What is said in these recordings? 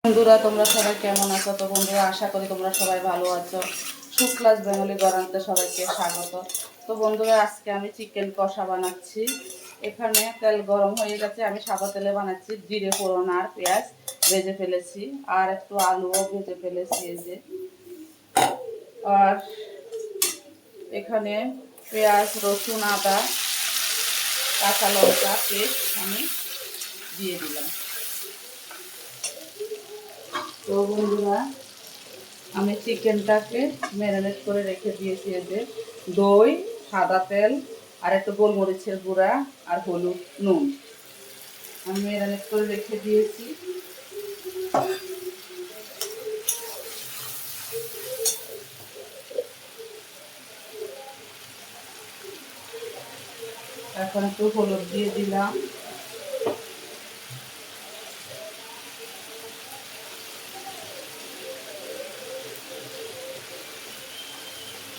বন্ধুরা তোমরা সবাই কেমন আছো? তো বন্ধুরা আশা করি তোমরা সবাই ভালো আছো। শুক্লাস বেঙ্গলি গরান্তে সবাইকে স্বাগত। তো বন্ধুরা আজকে আমি চিকেন কষা বানাচ্ছি। এখানে তেল গরম হয়ে গেছে, আমি সাদা তেলে বানাচ্ছি। জিরে ফোড়ন আর পেঁয়াজ ভেজে ফেলেছি, আর একটু আলুও ভেজে ফেলেছি এই যে। আর এখানে পেঁয়াজ, রসুন, আদা, কাঁচা লঙ্কা পেস্ট আমি দিয়ে দিলাম। তো বন্ধুরা আমি চিকেনটাকে ম্যারিনেট করে রেখে দিয়েছি। যে দই, সাদা তেল আর একটু গোলমরিচের গুঁড়া আর হলুদ, নুন আমি ম্যারিনেট করে রেখে দিয়েছি। এখন একটু হলুদ দিয়ে দিলাম,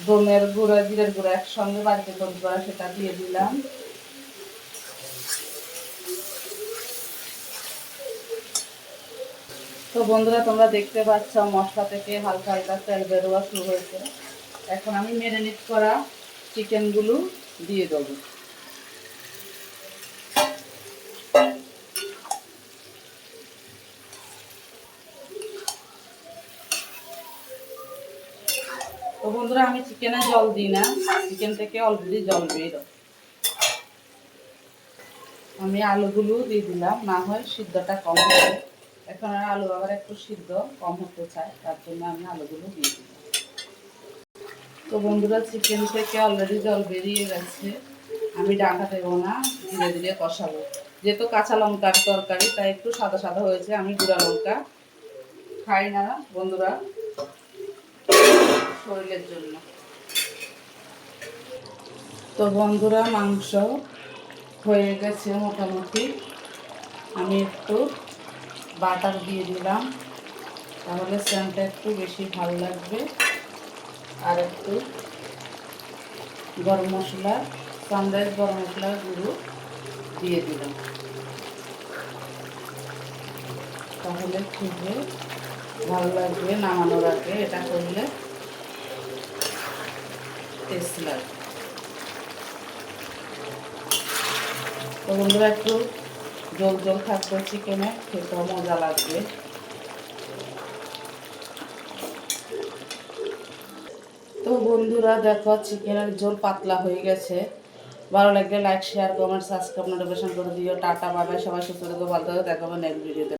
ধনের গুঁড়া, জিরের গুঁড়া একসঙ্গে বাড়িতে তৈরি করা সেটা দিয়ে দিলাম। তো বন্ধুরা তোমরা দেখতে পাচ্ছ মশলা থেকে হালকা হালকা তেল বেরোয়া শুরু হয়েছে। এখন আমি ম্যারিনেট করা চিকেনগুলো দিয়ে দেবো। তো বন্ধুরা আমি চিকেনে জল দিই না, চিকেন থেকে অলরেডি জল বেরো। আমি আলুগুলো দিয়ে দিলাম, না হয় সিদ্ধটা কম হবে। এখন আর আলু আবার একটু সিদ্ধ কম হতে চায়, তার জন্য আমি আলুগুলো দিয়ে দিলাম। তো বন্ধুরা চিকেন থেকে অলরেডি জল বেরিয়ে গেছে, আমি ঢাকা দেবো না, ধীরে ধীরে কষাবো। যেহেতু কাঁচা লঙ্কার তরকারি তাই একটু সাদা সাদা হয়েছে, আমি গুঁড়া লঙ্কা খাই না বন্ধুরা, শরীরের জন্য। তো বন্ধুরা মাংস হয়ে গেছে মোটামুটি, আমি একটু বাটার দিয়ে দিলাম, তাহলে সেন্টটা একটু বেশি ভালো লাগবে। আর একটু গরম মশলা, সানরাইজ গরম মশলার গুঁড়ো দিয়ে দিলাম, তাহলে খুবই ভালো লাগবে। নামানোর আগে এটা করলে টেস্ট লাগবে। তো বন্ধুরা একটু জল জল থাকবে চিকেনে, খেতেও মজা লাগবে। তো বন্ধুরা দেখো চিকেনের ঝোল পাতলা হয়ে গেছে। ভালো লাগলে like, share, comment, subscribe, notification করে দিও। টাটা, বাই বাই, সবাই সুস্থ থাকো, ভালো থাকো, দেখাবো নেক্সট ভিডিওতে।